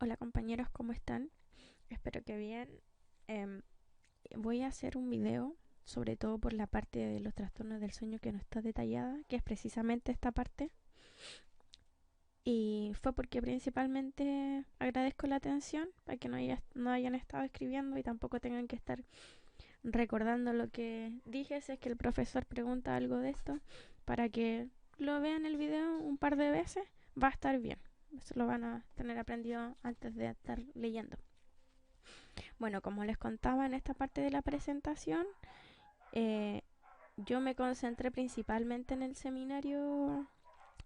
Hola compañeros, ¿cómo están? Espero que bien. Em, Voy a hacer un video, sobre todo por la parte de los trastornos del sueño que no está detallada, que es precisamente esta parte. Y fue porque principalmente agradezco la atención, para que no hayan estado escribiendo y tampoco tengan que estar recordando lo que dije, si es que el profesor pregunta algo de esto, para que lo vean el video un par de veces, va a estar bien. Eso lo van a tener aprendido antes de estar leyendo. Bueno, como les contaba en esta parte de la presentación, eh, yo me concentré principalmente en el seminario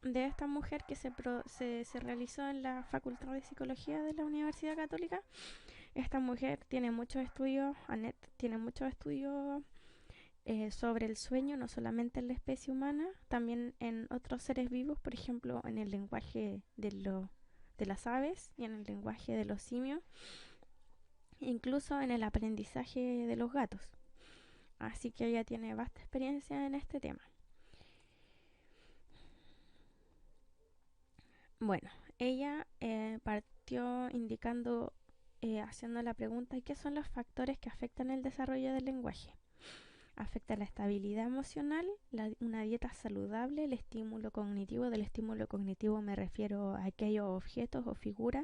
de esta mujer que se realizó en la Facultad de Psicología de la Universidad Católica. Esta mujer tiene muchos estudios, Annette tiene muchos estudios sobre el sueño, no solamente en la especie humana, también en otros seres vivos, por ejemplo, en el lenguaje de las aves y en el lenguaje de los simios, incluso en el aprendizaje de los gatos. Así que ella tiene vasta experiencia en este tema. Bueno, ella partió indicando, haciendo la pregunta, ¿qué son los factores que afectan el desarrollo del lenguaje? Afecta la estabilidad emocional, una dieta saludable, el estímulo cognitivo. Del estímulo cognitivo me refiero a aquellos objetos o figuras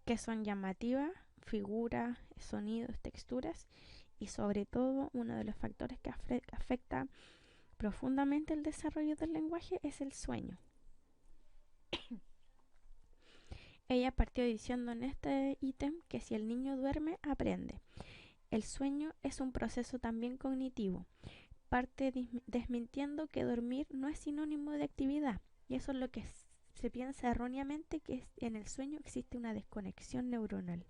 que son llamativas, figuras, sonidos, texturas, y sobre todo uno de los factores que afecta profundamente el desarrollo del lenguaje es el sueño. Ella partió diciendo en este ítem que si el niño duerme, aprende. El sueño es un proceso también cognitivo. Parte desmintiendo que dormir no es sinónimo de actividad. Y eso es lo que se piensa erróneamente, que en el sueño existe una desconexión neuronal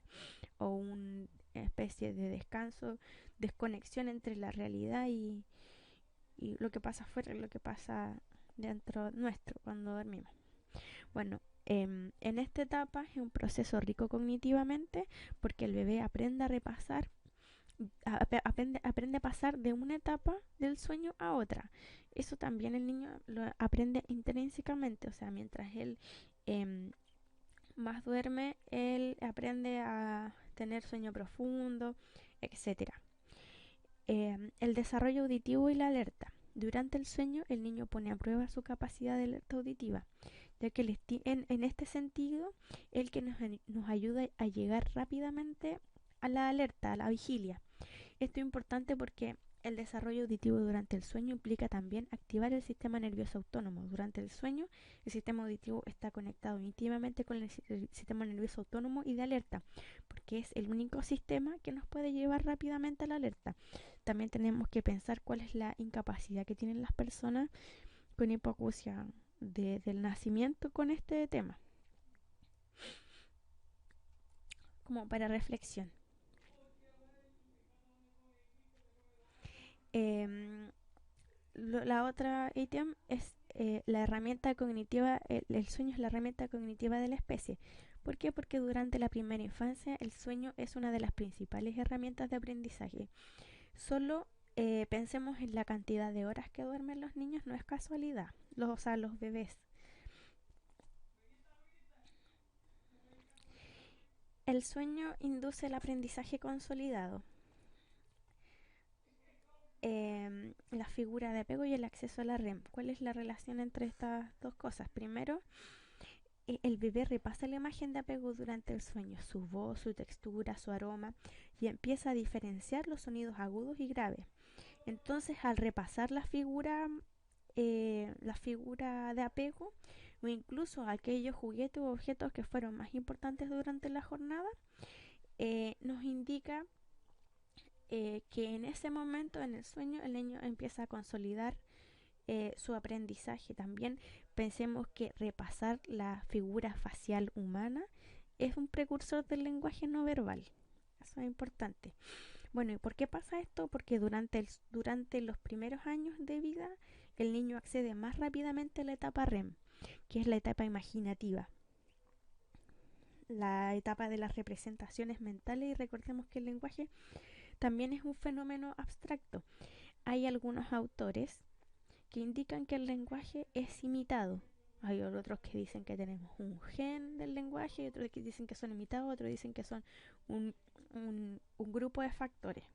o una especie de descanso, desconexión entre la realidad y lo que pasa afuera y lo que pasa dentro nuestro cuando dormimos. Bueno, en esta etapa es un proceso rico cognitivamente porque el bebé aprende a repasar, aprende a pasar de una etapa del sueño a otra. Eso también el niño lo aprende intrínsecamente, o sea, mientras él eh, más duerme, él aprende a tener sueño profundo, etcétera. El desarrollo auditivo y la alerta. Durante el sueño, el niño pone a prueba su capacidad de alerta auditiva, ya que en este sentido, el que nos ayuda a llegar rápidamente a la alerta, a la vigilia. Esto es importante porque el desarrollo auditivo durante el sueño implica también activar el sistema nervioso autónomo. Durante el sueño, el sistema auditivo está conectado íntimamente con el sistema nervioso autónomo y de alerta, porque es el único sistema que nos puede llevar rápidamente a la alerta. También tenemos que pensar cuál es la incapacidad que tienen las personas con hipoacusia del nacimiento con este tema, como para reflexión. Eh, la otra ítem es la herramienta cognitiva, el sueño es la herramienta cognitiva de la especie. ¿Por qué? Porque durante la primera infancia el sueño es una de las principales herramientas de aprendizaje. Solo pensemos en la cantidad de horas que duermen los niños, no es casualidad, o sea, los bebés. El sueño induce el aprendizaje consolidado. La figura de apego y el acceso a la REM. ¿Cuál es la relación entre estas dos cosas? Primero, el bebé repasa la imagen de apego durante el sueño, su voz, su textura, su aroma, y empieza a diferenciar los sonidos agudos y graves. Entonces, al repasar la figura de apego, o incluso aquellos juguetes o objetos que fueron más importantes durante la jornada, nos indica que en ese momento, en el sueño, el niño empieza a consolidar su aprendizaje. También pensemos que repasar la figura facial humana es un precursor del lenguaje no verbal. Eso es importante. Bueno, ¿y por qué pasa esto? Porque durante los primeros años de vida el niño accede más rápidamente a la etapa REM, que es la etapa imaginativa, la etapa de las representaciones mentales, y recordemos que el lenguaje también es un fenómeno abstracto. Hay algunos autores que indican que el lenguaje es imitado. Hay otros que dicen que tenemos un gen del lenguaje, otros que dicen que son imitados, otros dicen que son un, un grupo de factores.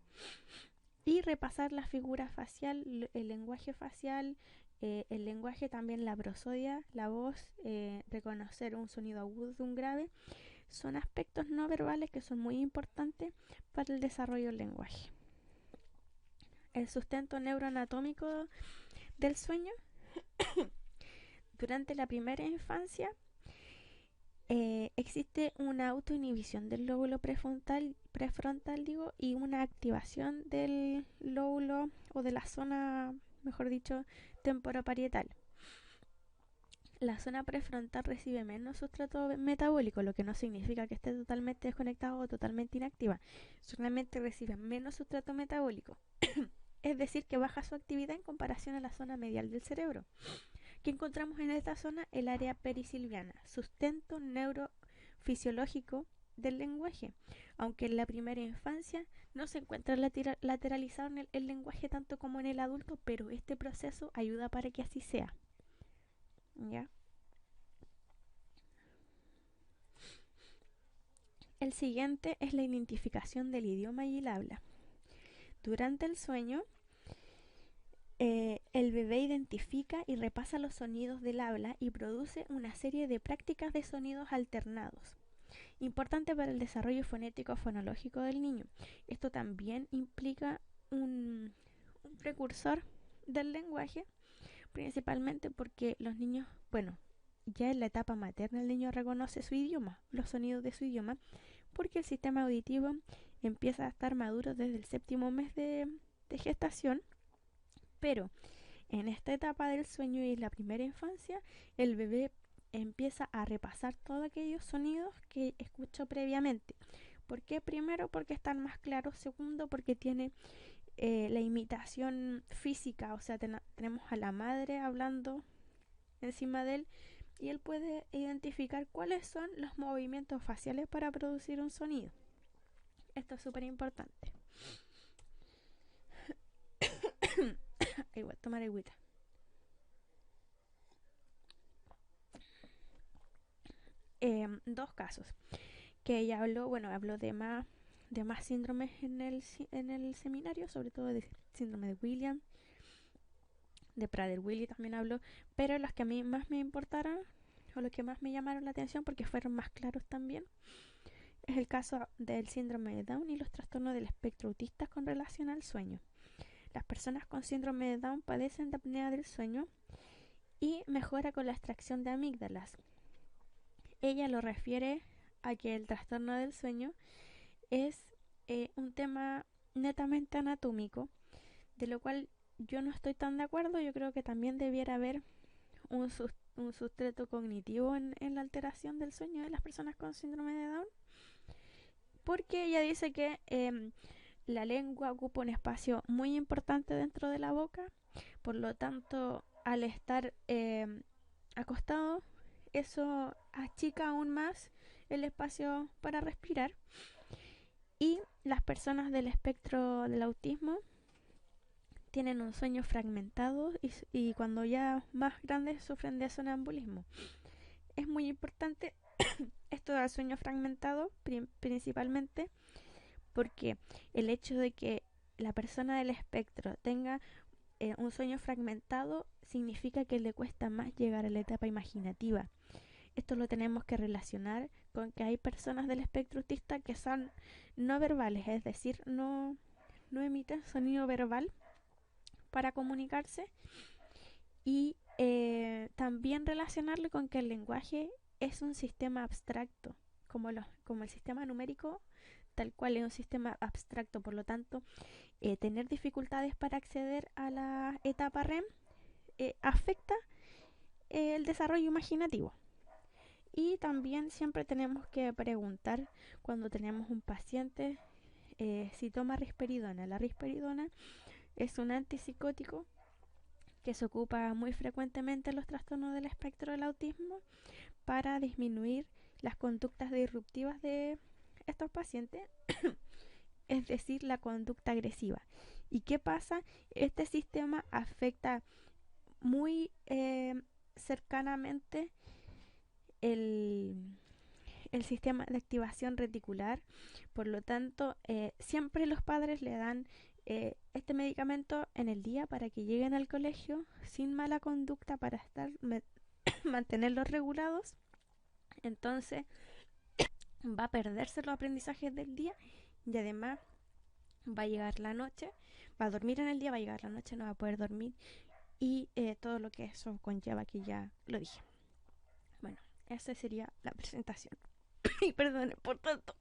Y repasar la figura facial, el lenguaje facial, el lenguaje también, la prosodia, la voz, reconocer un sonido agudo de un grave, son aspectos no verbales que son muy importantes para el desarrollo del lenguaje. El sustento neuroanatómico del sueño. Durante la primera infancia existe una autoinhibición del lóbulo prefrontal y una activación del lóbulo o de la zona, mejor dicho, temporoparietal. La zona prefrontal recibe menos sustrato metabólico, lo que no significa que esté totalmente desconectada o totalmente inactiva. Solamente recibe menos sustrato metabólico. Es decir, que baja su actividad en comparación a la zona medial del cerebro. ¿Qué encontramos en esta zona? El área perisilviana, sustento neurofisiológico del lenguaje. Aunque en la primera infancia no se encuentra lateralizado en el lenguaje tanto como en el adulto, pero este proceso ayuda para que así sea. ¿Ya? El siguiente es la identificación del idioma y el habla. Durante el sueño, el bebé identifica y repasa los sonidos del habla y produce una serie de prácticas de sonidos alternados. Importante para el desarrollo fonético fonológico del niño. Esto también implica un precursor del lenguaje, principalmente porque los niños, ya en la etapa materna el niño reconoce su idioma, los sonidos de su idioma, porque el sistema auditivo empieza a estar maduro desde el 7º mes de gestación, pero en esta etapa del sueño y en la primera infancia, el bebé empieza a repasar todos aquellos sonidos que escuchó previamente. ¿Por qué? Primero, porque están más claros. Segundo, porque tiene la imitación física, o sea, tenemos a la madre hablando encima de él y él puede identificar cuáles son los movimientos faciales para producir un sonido. Esto es súper importante. Ahí voy a tomar agüita. Dos casos que ella habló de más síndromes en el seminario, sobre todo de síndrome de Williams, de Prader-Willi también habló, pero los que a mí más me importaron o los que más me llamaron la atención porque fueron más claros también es el caso del síndrome de Down y los trastornos del espectro autista con relación al sueño. Las personas con síndrome de Down padecen de apnea del sueño y mejora con la extracción de amígdalas. Ella lo refiere a que el trastorno del sueño es un tema netamente anatómico, de lo cual yo no estoy tan de acuerdo. Yo creo que también debiera haber un sustrato cognitivo en la alteración del sueño de las personas con síndrome de Down, porque ella dice que la lengua ocupa un espacio muy importante dentro de la boca, por lo tanto, al estar acostado, eso achica aún más el espacio para respirar. Y las personas del espectro del autismo tienen un sueño fragmentado y cuando ya más grandes sufren de sonambulismo. Es muy importante esto del sueño fragmentado, principalmente porque el hecho de que la persona del espectro tenga un sueño fragmentado significa que le cuesta más llegar a la etapa imaginativa. Esto lo tenemos que relacionar con que hay personas del espectro autista que son no verbales, es decir, no emiten sonido verbal para comunicarse, y también relacionarlo con que el lenguaje es un sistema abstracto, como el sistema numérico, tal cual es un sistema abstracto. Por lo tanto, tener dificultades para acceder a la etapa REM afecta el desarrollo imaginativo. Y también siempre tenemos que preguntar cuando tenemos un paciente si toma risperidona. La risperidona es un antipsicótico que se ocupa muy frecuentemente en los trastornos del espectro del autismo para disminuir las conductas disruptivas de estos pacientes, es decir, la conducta agresiva. ¿Y qué pasa? Este sistema afecta muy cercanamente el, el sistema de activación reticular. Por lo tanto, siempre los padres le dan este medicamento en el día para que lleguen al colegio sin mala conducta, para mantenerlos regulados. Entonces va a perderse los aprendizajes del día y además va a llegar la noche, va a dormir en el día, va a llegar la noche, no va a poder dormir y todo lo que eso conlleva, que ya lo dije. Bueno, esa sería la presentación. Y perdón por tanto.